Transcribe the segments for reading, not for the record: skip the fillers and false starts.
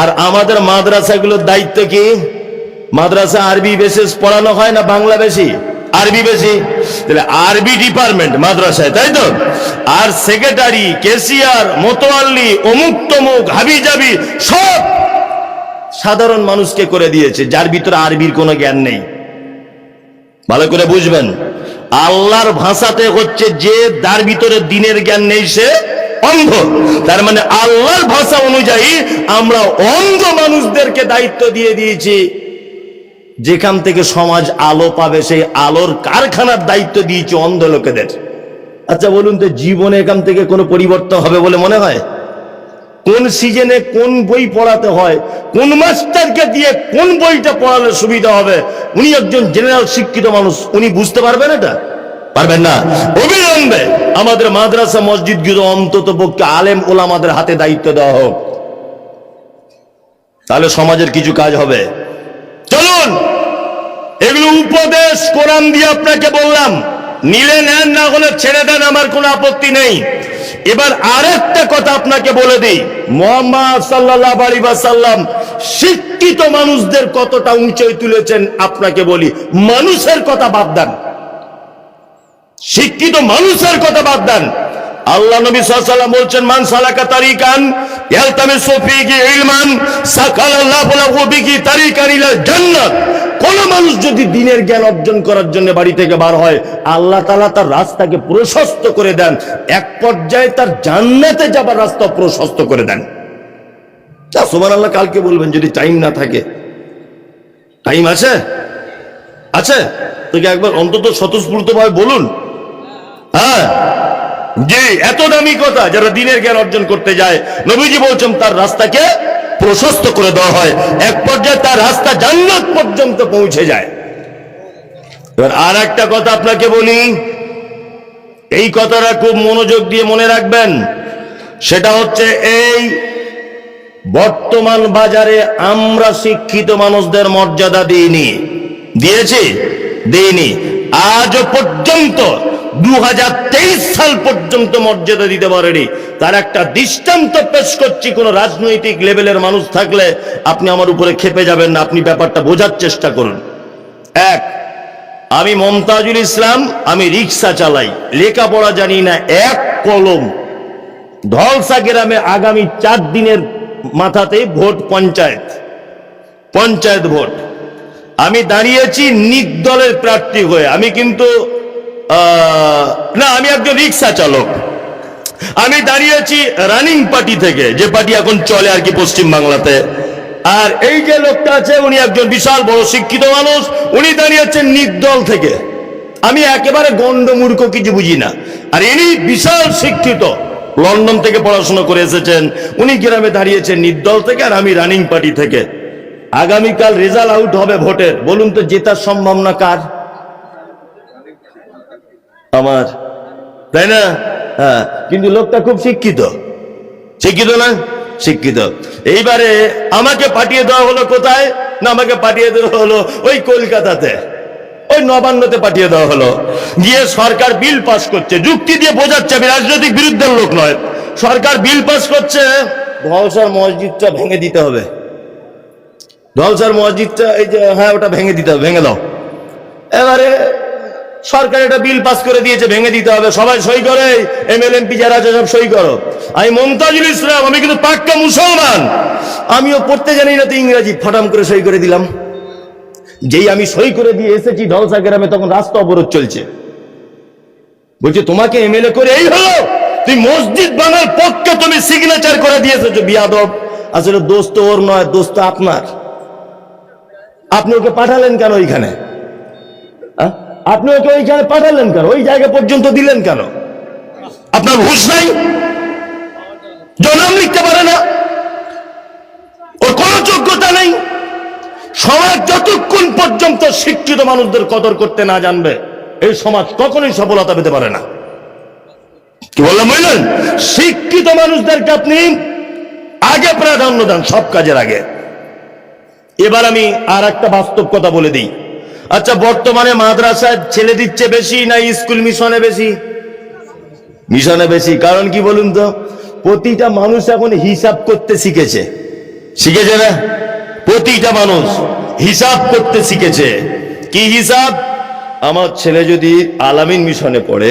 আর আমাদের মাদ্রাসাগুলোর দায়িত্ব কি? মাদ্রাসা আরবি বেসিস পড়ানো হয় না বাংলা বেশি? আরবি বেশি। তাহলে আরবি ডিপার্টমেন্ট মাদ্রাসায়, তাই তো? আর সেক্রেটারি, ক্যাশিয়ার, মোতোয়াল্লি, অমুক তমুক, হাবিজাবি সব সাধারণ মানুষকে করে দিয়েছে, যার ভিতরে আরবির কোনো জ্ঞান নেই। ভালো করে বুঝবেন, আল্লাহর ভাষাতে হচ্ছে যে যার ভিতরে দ্বীনের জ্ঞান নেই সে অন্ধ। তার মানে আল্লাহর ভাষা অনুযায়ী আমরা অন্ধ মানুষদেরকে দায়িত্ব দিয়ে দিয়েছি, যেখান থেকে সমাজ আলো পাবে সেই আলোর কারখানার দায়িত্ব দিয়েছি অন্ধ লোকেদের। আচ্ছা বলুন তো, জীবনে এখান থেকে কোনো পরিবর্তন হবে বলে মনে হয়? কোন সিজনে কোন বই পড়াতে হয়, কোন মাস্টারকে দিয়ে কোন বইটা পড়ালে সুবিধা হবে, উনি একজন জেনারেল শিক্ষিত মানুষ, উনি বুঝতে পারবেন? এটা পারবেন না। অবিলম্বে আমাদের মাদ্রাসা মসজিদগুলো অন্তত পক্ষে আলেম ওলামাদের হাতে দায়িত্ব দেওয়া হোক, তাহলে সমাজের কিছু কাজ হবে। চলুন, এগুলো উপদেশ কোরআন দিয়ে আপনাকে বললাম, নিলে নেন, না হলে ছেড়ে দেন, আমার কোনো আপত্তি নেই। এবার আরেকটা কথা আপনাকে বলে দিই, মুহাম্মদ সাল্লাল্লাহু আলাইহি ওয়াসাল্লাম শিক্ষিত মানুষদের কতটা উঁচুয় তুলেছেন আপনাকে বলি। মানুষের কথা বাদ দেন, শিক্ষিত মানুষের কথা বাদ দেন। আল্লাহ নবী সাল্লাল্লাহু আলাইহি ওয়াসাল্লাম বলছেন, মান সালাকা তারিকান ইয়ালতামিসু ফীহি ইলমান সাকালাল্লাহু লাহু বিহি তারিকান ইলাল জান্নাত। কোন মানুষ যদি দ্বীনের জ্ঞান অর্জন করার জন্য বাড়ি থেকে বার হয়, আল্লাহ তাআলা তার রাস্তাকে প্রশস্ত করে দেন, এক পর্যায়ে তার জান্নাতে যাবার রাস্তা প্রশস্ত করে দেন। সুবহানাল্লাহ কালকে বলবেন যদি টাইম না থাকে। টাইম আছে? আছে তো একবার অন্তত স্বতঃস্ফূর্তভাবে বলুন। হ্যাঁ জি, এত দামি কথা। যারা দ্বীনের জ্ঞান অর্জন করতে যায়, নবীজি বলছেন তার রাস্তাকে প্রশস্ত করে দেওয়া হয়, এক পর্যায়ে তার রাস্তা জান্নাত পর্যন্ত পৌঁছে যায়। এবার আর একটা কথা আপনাকে বলি, এই কথাটা খুব মনোযোগ দিয়ে মনে রাখবেন। সেটা হচ্ছে এই বর্তমান বাজারে আমরা শিক্ষিত মানুষদের মর্যাদা দিইনি, দিয়েছি? দিইনি। আজও পর্যন্ত 2023 সাল পর্যন্ত মর্যাদা দিতে পারেনি। তার একটা দৃষ্টান্ত পেশ করছি, কোন রাজনৈতিক লেভেলের মানুষ থাকলে আপনি আমার উপরে খেপে যাবেন না, আপনি ব্যাপারটা বোঝার চেষ্টা করুন। এক, আমি মমতাজুল ইসলাম, আমি রিক্সা চালাই, লেখাপড়া জানি না এক কলম। ধলসা গ্রামে আগামী 4 দিনের মাথাতে ভোট, পঞ্চায়েত ভোট। আমি দাঁড়িয়েছি নির্দলের প্রার্থী হয়ে। আমি কিন্তু না, আমি একজন রিক্সা চালক। আমি দাঁড়িয়েছি রানিং পার্টি থেকে, যে পার্টি এখন চলে আর কি পশ্চিম বাংলাতে। আর এই যে লোকটা আছে, উনি একজন বিশাল বড় শিক্ষিত মানুষ, উনি দাঁড়িয়েছেন নির্দল থেকে। আমি একেবারে গন্ডমূর্খ, কিছু বুঝি না। আর ইনি বিশাল শিক্ষিত, লন্ডন থেকে পড়াশোনা করে এসেছেন। উনি গ্রামে দাঁড়িয়েছেন নির্দল থেকে, আর আমি রানিং পার্টি থেকে। আগামীকাল রেজাল্ট আউট হবে ভোটের। বলুন তো জেতার সম্ভাবনা কার? আমার, তাই না? হ্যাঁ, কিন্তু লোকটা খুব শিক্ষিত, শিক্ষিত না? শিক্ষিত। এইবারে আমাকে পাঠিয়ে দেওয়া হলো কোথায়? না, আমাকে পাঠিয়ে দেওয়া হলো ওই কলকাতাতে, ওই নবান্নতে পাঠিয়ে দেওয়া হলো। গিয়ে সরকার বিল পাস করছে, যুক্তি দিয়ে বোঝাচ্ছে, আমি রাজনৈতিক বিরুদ্ধের লোক নয়। সরকার বিল পাস করছে, ধলসার মসজিদটা ভেঙে দিতে হবে। ধলসার মসজিদটা, এই যে, হ্যাঁ ওটা ভেঙে দিতে হবে, ভেঙে দাও। এবারে সরকার এটা বিল পাস করে দিয়েছে, ভেঙে দিতে হবে। সবাই সই করে, এমএলএ এমপি যারা আছে সব সই করো। আমি মমতাজুল ইসলাম, আমি কিন্তু পাক্কা মুসলমান, আমিও পড়তে জানি না তো ইংরেজি, ফাটাম করে সই করে দিলাম। যেই আমি সই করে দিয়ে এসেছি ধলসা গ্রামে, তখন রাস্তা অবরোধ চলছে। বলছে তোমাকে এমএলএ করে এই হলো, তুই মসজিদ বানার পক্ষে তুমি সিগনেচার করে দিয়ে এসেছো, বিয়াদব। আসলে দোষ তো ওর নয়, দোষ তো আপনার। আপনি ওকে পাঠালেন কেন ওইখানে? আপনি ওকে ওইখানে পাঠালেন কেন? ওই জায়গা পর্যন্ত দিলেন কেন? আপনার হুঁশ নাই? জনাম লিখতে পারে না, ওর কোনো যোগ্যতা নেই। সমাজ যতক্ষণ পর্যন্ত শিক্ষিত মানুষদের কদর করতে না জানবে, এই সমাজ কখনোই সফলতা পেতে পারে না। কি বললাম বুঝলেন? শিক্ষিত মানুষদেরকে আপনি আগে প্রাধান্য দেন, সব কাজের আগে। এবার আমি আর একটা বাস্তব কথা বলে দিই। আচ্ছা, বর্তমানে মাদ্রাসায় ছেলে দিচ্ছে বেশি না স্কুল মিশনে বেশি? মিশনে বেশি। কারণ কি বলুন তো? প্রতিটা মানুষ এখন হিসাব করতে শিখেছে। শিখেছে না? প্রতিটা মানুষ হিসাব করতে শিখেছে। কি হিসাব? আমার ছেলে যদি আলামিন মিশনে পড়ে,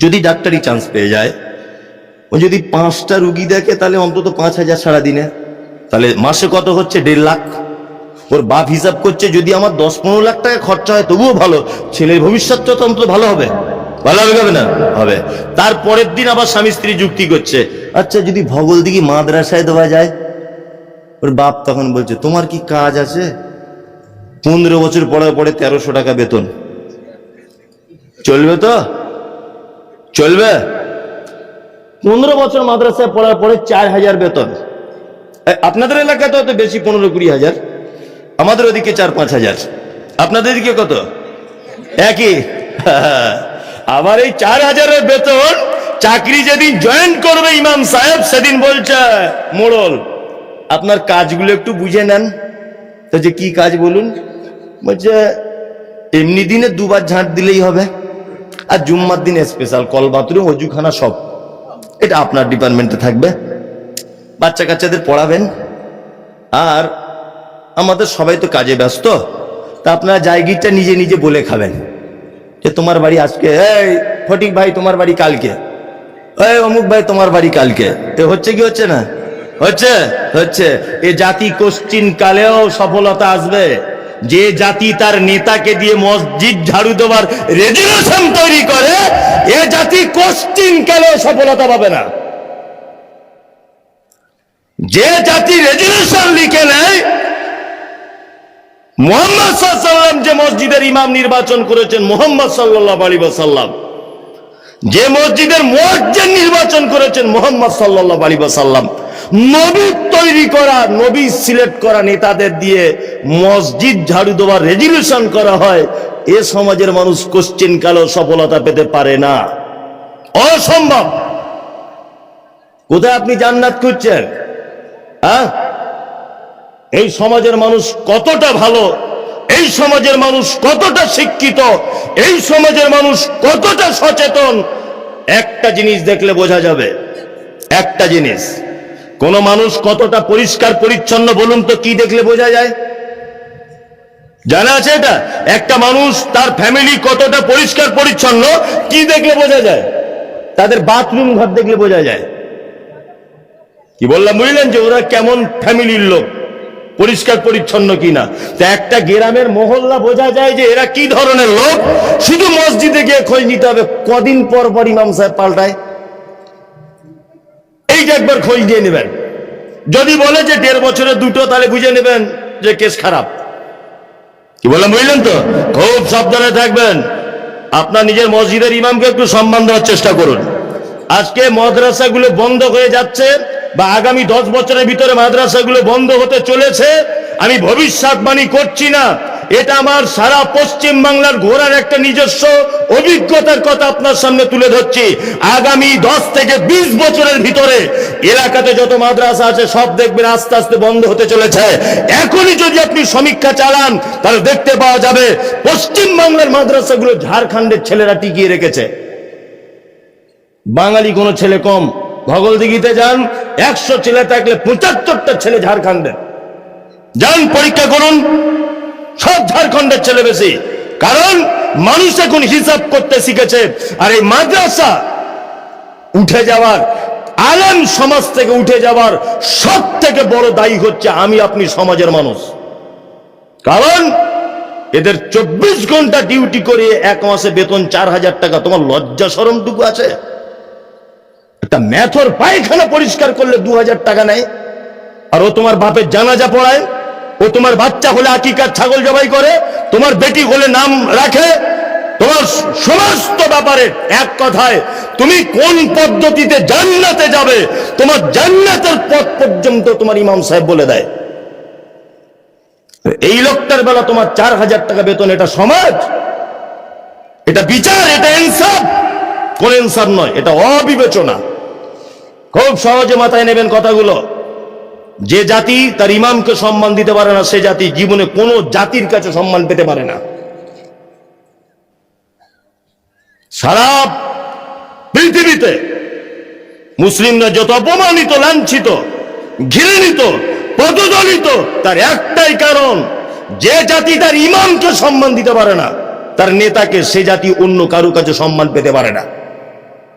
যদি ডাক্তারি চান্স পেয়ে যায়, ও যদি 5টা রুগী দেখে, তাহলে অন্তত 5,000 সারাদিনে, তাহলে মাসে কত হচ্ছে? 1.5 লাখ। ওর বাপ হিসাব করছে যদি আমার 10-15 লাখ টাকা খরচা হয় তবুও ভালো, ছেলের ভবিষ্যৎটা তো অন্তত ভালো হবে। ভালো হবে না? হবে। তারপরের দিন আবার স্বামী স্ত্রী যুক্তি করছে, আচ্ছা যদি ভগলদিঘি মাদ্রাসায় দেওয়া যায়। ওর বাপ তখন বলছে, তোমার কি কাজ আছে? 15 বছর পড়ার পরে 1300 টাকা বেতন চলবে? তো চলবে? 15 বছর মাদ্রাসায় পড়ার পরে 4000 বেতন। আপনাদের এলাকায় তো বেশি, 15-20 হাজার। আমাদের ওদিকে 4-5 হাজার। আপনাদের দিকে কত? একই। আবার এই 4000-এর বেতন চাকরি যেদিন জয়েন করবে ইমাম সাহেব, সেদিন বলছে, মোড়ল আপনার কাজগুলো একটু বুঝে নেন। তো যে কি কাজ বলুন? বলছে এমনি দিনে 2 বার ঝাঁট দিলেই হবে, আর জুম্মার দিনে স্পেশাল কল বাথরুম অজুখানা সব। এটা আপনার ডিপার্টমেন্টে থাকবে, বাচ্চা কাচ্চাদের পড়াবেন। আর আমাদের সবাই তো কাজে ব্যস্ত, তা আপনারা জায়গিটা নিজে নিজে বলে খাবেন যে তোমার বাড়ি আজকে, এই ফটিক ভাই তোমার বাড়ি কালকে, এই অমুক ভাই তোমার বাড়ি কালকে। তো হচ্ছে কি হচ্ছে না? হচ্ছে হচ্ছে। এ জাতি কোশ্চিন কালেও সফলতা আসবে। যে জাতি তার নেতাকে দিয়ে মসজিদ ঝাড়ু দেওয়ার রেজুলেশন তৈরি করে, এ জাতি কোশ্চিন কালেও সফলতা পাবে না। যে জাতি রেজুলেশন লিখে নেয়, মুহাম্মদ সাল্লাল্লাহু আলাইহি ওয়াসাল্লাম যে মসজিদের ইমাম নির্বাচন করেছেন, মুহাম্মদ সাল্লাল্লাহু আলাইহি ওয়াসাল্লাম যে মসজিদের মুয়াজ্জিন নির্বাচন করেছেন, মুহাম্মদ সাল্লাল্লাহু আলাইহি ওয়াসাল্লাম। নবী তৈরি করা, নবী সিলেক্ট করা নেতাদের দিয়ে মসজিদ ঝাড়ু দেওয়ার রেজুলেশন করা হয়। এ সমাজের মানুষ কোশ্চিন কালেও সফলতা পেতে পারে না, অসম্ভব। কোথায় আপনি জান্নাত খুঁজছেন? হ্যাঁ, এই সমাজের মানুষ কতটা ভালো, এই সমাজের মানুষ কতটা শিক্ষিত, এই সমাজের মানুষ কতটা সচেতন, একটা জিনিস দেখলে বোঝা যাবে। একটা জিনিস, কোন মানুষ কতটা পরিষ্কার পরিচ্ছন্ন বলুন তো, কি দেখলে বোঝা যায়? জানা আছে এটা? একটা মানুষ তার ফ্যামিলি কতটা পরিষ্কার পরিচ্ছন্ন কি দেখলে বোঝা যায়? তাদের বাথরুম ঘর দেখলে বোঝা যায়। কি বললাম বুঝলেন? যে ওরা কেমন ফ্যামিলির লোক, পরিষ্কার পরিচ্ছন্ন কিনা। তো একটা গ্রামের মহল্লা বোঝা যায় যে এরা কি ধরনের লোক। শুধু মসজিদে গিয়ে খোঁজ নিতে হবে কদিন পর পর ইমাম সাহেব পাল্টায়, এইটা একবার খোঁজ দিয়ে নেবেন। যদি বলে যে 1.5 বছরে 2টো, তাহলে বুঝে নেবেন যে কেস খারাপ। কি বললাম বুঝলেন তো? খুব সাবধানে থাকবেন। আপনার নিজের মসজিদের ইমামকে একটু সম্মান দেওয়ার চেষ্টা করুন। আজকে মাদ্রাসাগুলো বন্ধ হয়ে যাচ্ছে, বা আগামী 10 বছরের ভিতরে মাদ্রাসাগুলো বন্ধ হতে চলেছে। আমি ভবিষ্যৎবাণী করছি না, এটা আমার সারা পশ্চিম বাংলার ঘোরার একটা নিজস্ব অভিজ্ঞতার কথা আপনার সামনে তুলে ধরছি। আগামী 10 থেকে 20 বছরের ভিতরে এলাকাতে যত মাদ্রাসা আছে সব দেখবেন আস্তে আস্তে বন্ধ হতে চলেছে। এখনই যদি আপনি সমীক্ষা চালান, তাহলে দেখতে পাওয়া যাবে পশ্চিম বাংলার মাদ্রাসাগুলো ঝাড়খণ্ডের ছেলেরা টিকিয়ে রেখেছে। বাঙালি কোনো ছেলে কম। ভগলদিঘিতে যান, 100 ছেলে থাকলে 75টা ছেলে ঝাড়খণ্ডের। যান পরীক্ষা করুন, সব ঝাড়খণ্ডের ছেলে বেশি। কারণ মানুষ এখন হিসাব করতে শিখেছে। আর এই মাদ্রাসা উঠে যাওয়ার, আলেম সমাজ থেকে উঠে যাওয়ার সব থেকে বড় দায়ী হচ্ছে আমি আপনি সমাজের মানুষ। কারণ এদের 24 ঘন্টা ডিউটি করে 1 মাসে বেতন 4000 টাকা। তোমার লজ্জা শরমটুকু আছে? একটা মেথর পায়খানা পরিষ্কার করলে 2000 টাকা নেয়। আর ও তোমার বাপের জানাজা পড়ায়, ও তোমার বাচ্চা হলে আকিকার ছাগল জবাই করে, তোমার বেটি হলে নাম রাখে, তোমার সমস্ত ব্যাপারে এক কথায় তুমি কোন পদ্ধতিতে জান্নাতে যাবে, তোমার জান্নাতের পথ পর্যন্ত তোমার ইমাম সাহেব বলে দেয়। এই লোকটার বেলা তোমার 4000 টাকা বেতন। এটা সমাজ? এটা বিচার? এটা ইনসাফ? কোন ইনসাফ নয়, এটা অবিবেচনা। খুব সহজে মাথায় নেবেন কথাগুলো। যে জাতি তার ইমামকে সম্মান দিতে পারে না, সে জাতি জীবনে কোন জাতির কাছে সম্মান পেতে পারে না। সারা পৃথিবীতে মুসলিমরা যত অপমানিত, লাঞ্ছিত, ঘৃণিত, পদদলিত, তার একটাই কারণ, যে জাতি তার ইমামকে সম্মান দিতে পারে না, তার নেতাকে, সে জাতি অন্য কারো কাছে সম্মান পেতে পারে না।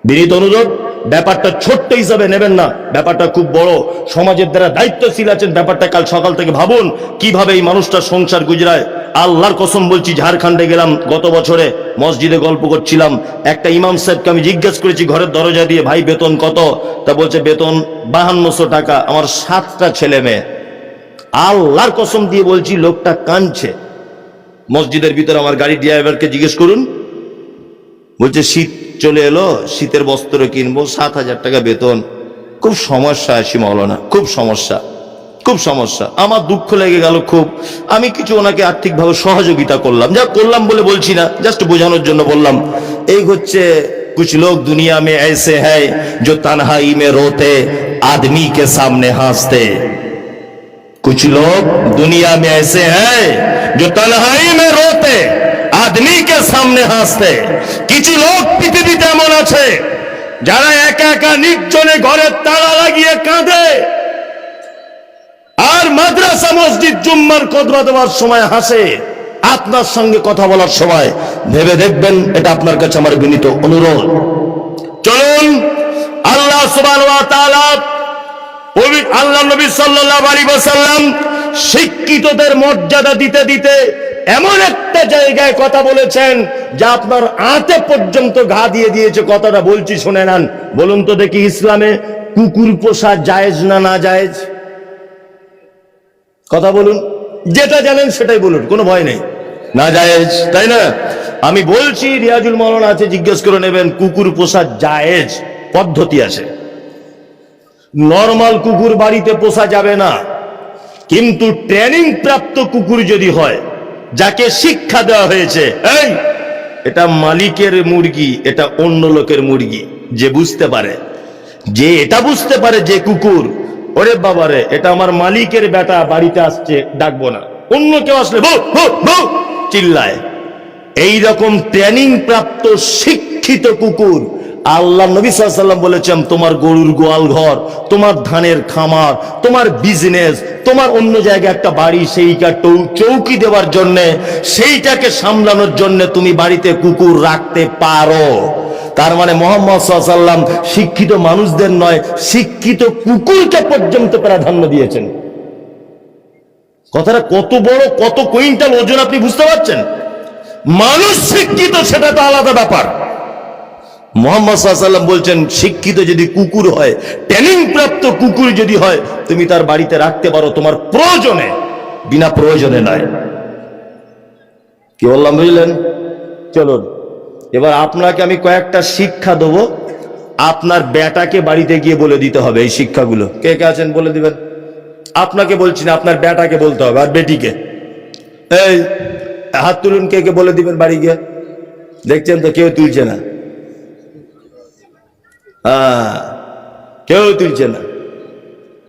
বিনীত অনুরোধ, ব্যাপারটা ছোট্ট হিসাবে নেবেন না, ব্যাপারটা খুব বড়। সমাজের দ্বারা দায়িত্বশীল আছেন, ব্যাপারটা কাল সকাল থেকে ভাবুন কিভাবে এই মানুষটা সংসার গুজরায়। আল্লাহর কসম বলছি, ঝাড়খণ্ডে গেলাম গত বছরে, মসজিদে গল্প করছিলাম, একটা ইমাম সাহেবকে আমি জিজ্ঞেস করেছি ঘরের দরজা দিয়ে, ভাই বেতন কত? তা বলছে বেতন 5200 টাকা, আমার 7টা ছেলে মেয়ে। আল্লাহর কসম দিয়ে বলছি, লোকটা কাঁদছে। মসজিদের ভিতরে আমার গাড়ি ড্রাইভারকে জিজ্ঞেস করুন, বলছে শীত চলে এলো, শীতের বস্ত্র কিনবো, 7000 টাকা বেতন। খুব সমস্যা আছে মাওলানা, খুব সমস্যা, খুব সমস্যা। আমার দুঃখ লেগে গেল খুব। আমি কিছু ওনাকে আর্থিকভাবে সহযোগিতা করলাম, যা করলাম বলে বলছি না, জাস্ট বোঝানোর জন্য বললাম। এই হচ্ছে, कुछ लोग दुनिया में ऐसे हैं जो तन्हाई में रोते आदमी के सामने हंसते। कुछ लोग दुनिया में ऐसे हैं जो तन्हाई में रोते आदमी के सामने হাসতে। কিছু লোক পৃথিবীতে এমন আছে যারা একা একা নির্জনে ঘরে তালা লাগিয়ে কাঁদে, আর মাদ্রাসা মসজিদ জুম্মার খুতবা দেওয়ার সময় হাসে। আপনার সঙ্গে কথা বলার সময় ভেবে দেখবেন, এটা আপনার কাছে আমার বিনীত অনুরোধ। চলুন আল্লাহ সুবহানাহু ওয়া তাআলা, আল্লাহ নবী সাল্লাল্লাহু আলাইহি ওয়াসাল্লাম শিক্ষিতদের মর্যাদা দিতে দিতে এমন একটা জায়গায় কথা বলেছেন যা আপনার আঁতে পর্যন্ত ঘা দিয়ে দিয়েছে। কথাটা বলছি, শুনে নেন। বলুন তো দেখি, ইসলামে কুকুর পোষা জায়েজ না না জায়েজ? কথা বলুন, যেটা জানেন সেটাই বলুন, কোনো ভয় নেই। না জায়েজ, তাই না? আমি বলছি, রিয়াজুল মাওলানা আছে, জিজ্ঞেস করে নেবেন, কুকুর পোষা জায়েজ, পদ্ধতি আছে। নরমাল কুকুর বাড়িতে পোষা যাবে না, কিন্তু ট্রেনিং প্রাপ্ত কুকুর যদি হয়, যাকে শিক্ষা দেওয়া হয়েছে, এই এটা মালিকের মুরগি, এটা অন্য লোকের মুরগি, যে বুঝতে পারে, যে এটা বুঝতে পারে যে কুকুর, ওরে বাবারে এটা আমার মালিকের বেটা বাড়িতে আসছে, ডাকবো না, অন্য কেউ আসলে ভৌ ভৌ ভৌ চিল্লায়। এইরকম ট্রেনিং প্রাপ্ত শিক্ষিত কুকুর, আল্লাহ নবী সাল্লাল্লাহু আলাইহি ওয়াসাল্লাম বলেছেন, তোমার গরুর গোয়াল ঘর, তোমার ধানের খামার, তোমার বিজনেস, তোমার অন্য জায়গায় একটা বাড়ি, সেইটা চৌকি দেওয়ার জন্য, সেইটাকে সামলানোর জন্য তুমি বাড়িতে কুকুর রাখতে পারো। তার মানে মুহাম্মদ সাল্লাল্লাহু আলাইহি ওয়াসাল্লাম শিক্ষিত মানুষদের নয়, শিক্ষিত কুকুরকে পর্যন্ত প্রাধান্য দিয়েছেন। কথাটা কত বড়, কত কুইন্টাল ওজন, আপনি বুঝতে পারছেন? মানুষ শিক্ষিত সেটা তো আলাদা ব্যাপার। মুহাম্মদ সাল্লাল্লাহু আলাইহি ওয়াসাল্লাম বলছেন, শিক্ষিত যদি কুকুর হয়, ট্রেনিং প্রাপ্ত কুকুর যদি হয়, তুমি তার বাড়িতে রাখতে পারো, তোমার প্রয়োজনে, বিনা প্রয়োজনে নয়। কি বললাম বুঝলেন? চলুন এবার আপনাকে আমি কয়েকটা শিক্ষা দেবো, আপনার বেটাকে বাড়িতে গিয়ে বলে দিতে হবে এই শিক্ষাগুলো। কে কে আছেন বলে দিবেন? আপনাকে বলছি না, আপনার বেটাকে বলতে হবে, আর বেটিকে। এই হাত তুলুন, কে কে বলে দিবেন বাড়ি গিয়ে। দেখছেন তো কেউ তুলছে না, কেউ তুলছে না।